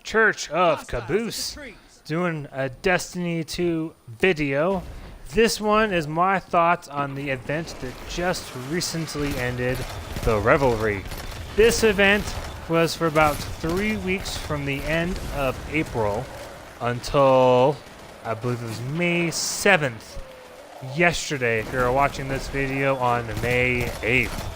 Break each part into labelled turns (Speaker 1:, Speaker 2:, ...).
Speaker 1: Church of Caboose, doing a Destiny 2 video. This one is my thoughts on the event that just recently ended, the Revelry. This event was for about 3 weeks from the end of April until, I believe it was May 7th, yesterday, if you're watching this video on May 8th.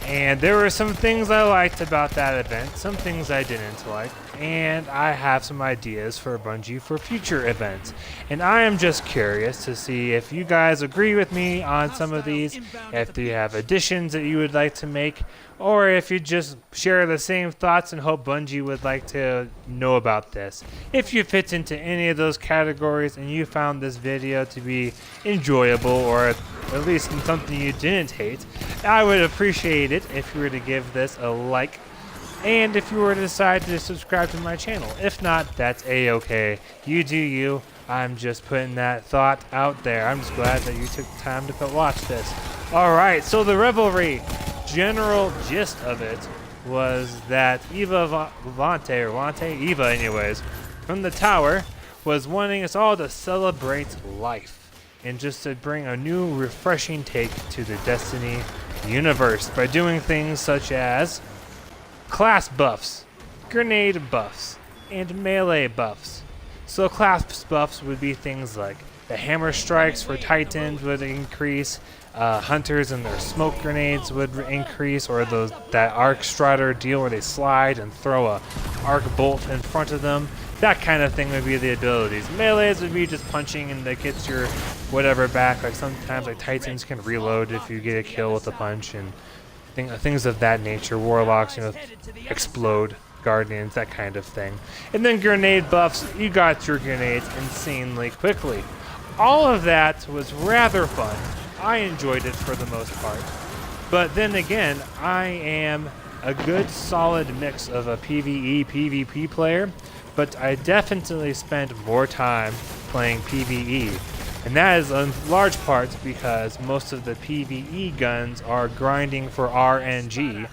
Speaker 1: And there were some things I liked about that event, some things I didn't like, and I have some ideas for Bungie for future events. And I am just curious to see if you guys agree with me on some of these, if you have additions that you would like to make, or if you just share the same thoughts and hope Bungie would like to know about this. If you fit into any of those categories and you found this video to be enjoyable, or at least something you didn't hate, I would appreciate it if you were to give this a like, and if you were to decide to subscribe to my channel. If not, that's a-okay. You do you. I'm just putting that thought out there. I'm just glad that you took the time to watch this. Alright, so the Revelry, general gist of it was that Eva anyways, from the tower, was wanting us all to celebrate life and just to bring a new refreshing take to the Destiny universe by doing things such as class buffs, grenade buffs, and melee buffs. So class buffs would be things like the hammer strikes for Titans would increase, hunters and their smoke grenades would increase, or that arc strider deal where they slide and throw a arc bolt in front of them. That kind of thing would be the abilities. Melees would be just punching and that gets your whatever back. Like sometimes like Titans can reload if you get a kill with a punch, and things of that nature. Warlocks, explode. Guardians, that kind of thing. And then grenade buffs, you got your grenades insanely quickly. All of that was rather fun. I enjoyed it for the most part. But then again, I am a good solid mix of a PvE, PvP player, but I definitely spend more time playing PvE. And that is in large part because most of the PvE guns are grinding for RNG,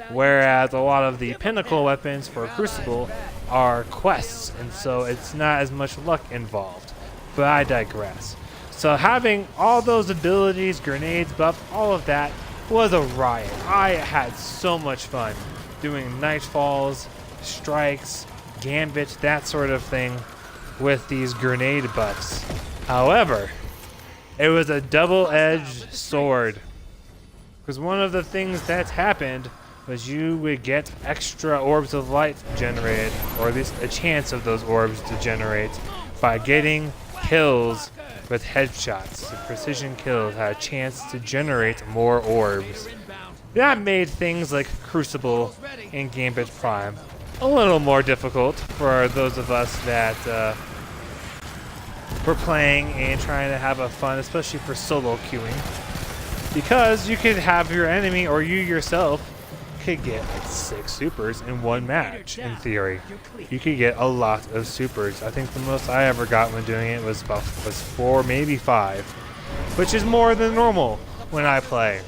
Speaker 1: whereas a lot of the pinnacle weapons for Crucible are quests, and so it's not as much luck involved. But I digress. So having all those abilities, grenades, buff, all of that was a riot. I had so much fun doing nightfalls, strikes, gambit, that sort of thing with these grenade buffs. However, it was a double-edged sword, because one of the things that happened was you would get extra orbs of light generated, or at least a chance of those orbs to generate, by getting kills with headshots. The precision kills had a chance to generate more orbs. That made things like Crucible and Gambit Prime a little more difficult for those of us that were playing and trying to have a fun, especially for solo queuing, because you could have your enemy or you yourself could get like 6 supers in one match. In theory, you could get a lot of supers. I think the most I ever got when doing it was 4, maybe 5, which is more than normal when I play.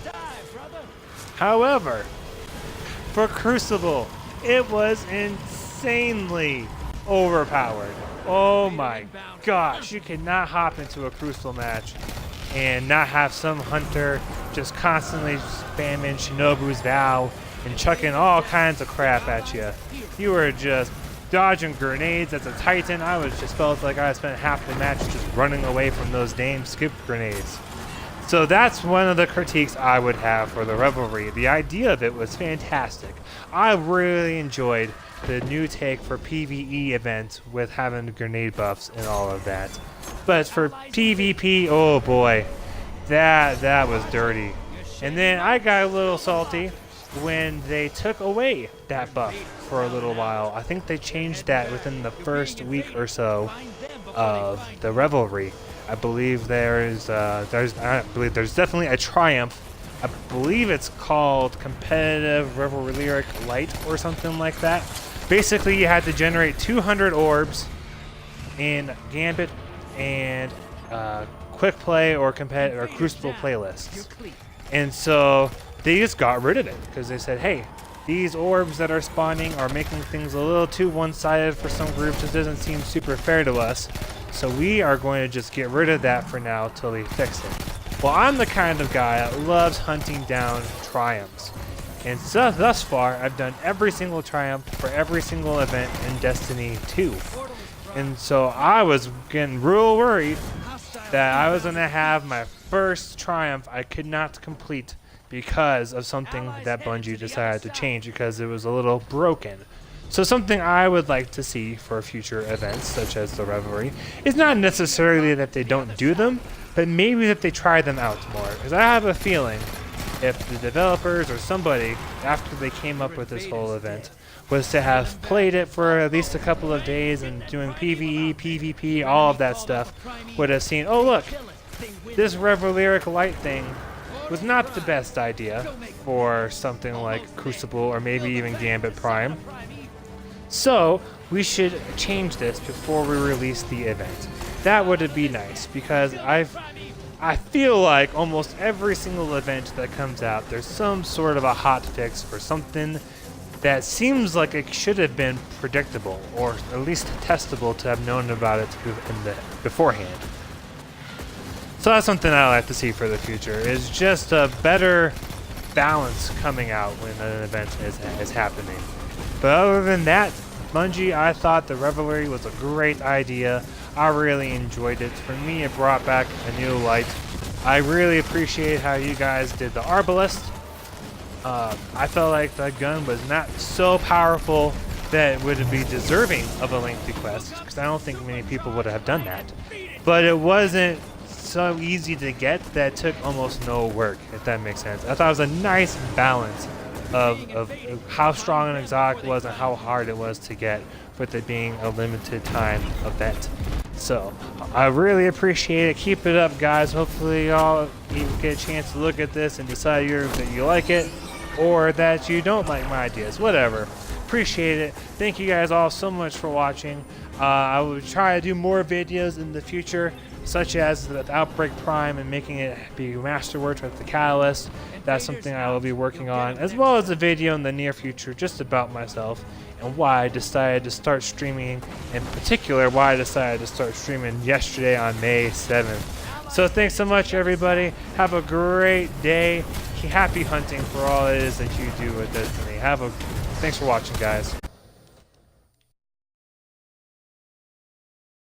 Speaker 1: However, for Crucible, it was insanely overpowered. Oh my gosh, you cannot hop into a Crucible match and not have some hunter just constantly spamming Shinobu's Vow and chucking all kinds of crap at you. You were just dodging grenades as a Titan. I just felt like I spent half the match just running away from those damn skip grenades. So that's one of the critiques I would have for the Revelry. The idea of it was fantastic. I really enjoyed the new take for PvE events with having grenade buffs and all of that. But for PvP, oh boy, that was dirty. And then I got a little salty when they took away that buff for a little while. I think they changed that within the first week or so of the Revelry. I believe there's definitely a triumph. I believe it's called Competitive Revelry Light or something like that. Basically, you had to generate 200 orbs in Gambit and Quick Play or Crucible playlists. And so they just got rid of it because they said, hey, these orbs that are spawning are making things a little too one-sided for some groups. It doesn't seem super fair to us. So we are going to just get rid of that for now till they fix it. Well, I'm the kind of guy that loves hunting down triumphs. And so thus far, I've done every single triumph for every single event in Destiny 2. And so I was getting real worried that I was going to have my first triumph I could not complete because of something that Bungie decided to change because it was a little broken. So something I would like to see for future events, such as the Revelry, is not necessarily that they don't do them, but maybe that they try them out more. Because I have a feeling if the developers or somebody, after they came up with this whole event, was to have played it for at least a couple of days and doing PvE, PvP, all of that stuff, would have seen, oh look, this Revelryric light thing was not the best idea for something like Crucible or maybe even Gambit Prime. So we should change this before we release the event. That would be nice because I feel like almost every single event that comes out, there's some sort of a hot fix for something that seems like it should have been predictable or at least testable to have known about it beforehand. So that's something I like to see for the future, is just a better balance coming out when an event is happening. But other than that, Bungie, I thought the Revelry was a great idea. I really enjoyed it. For me, it brought back a new light. I really appreciate how you guys did the Arbalest. I felt like the gun was not so powerful that it would be deserving of a lengthy quest, because I don't think many people would have done that. But it wasn't so easy to get that it took almost no work, if that makes sense. I thought it was a nice balance of how strong an exotic was and how hard it was to get, with it being a limited time event. So I really appreciate it. Keep it up, guys. Hopefully y'all get a chance to look at this and decide that you like it or that you don't like my ideas. Whatever. Appreciate it. Thank you guys all so much for watching. I will try to do more videos in the future, such as the Outbreak Prime and making it be masterworked with the Catalyst. That's something I will be working on, as well as a video in the near future just about myself and why I decided to start streaming, in particular why I decided to start streaming yesterday on May 7th. So thanks so much, everybody. Have a great day. Happy hunting for all it is that you do with Destiny. Thanks for watching, guys.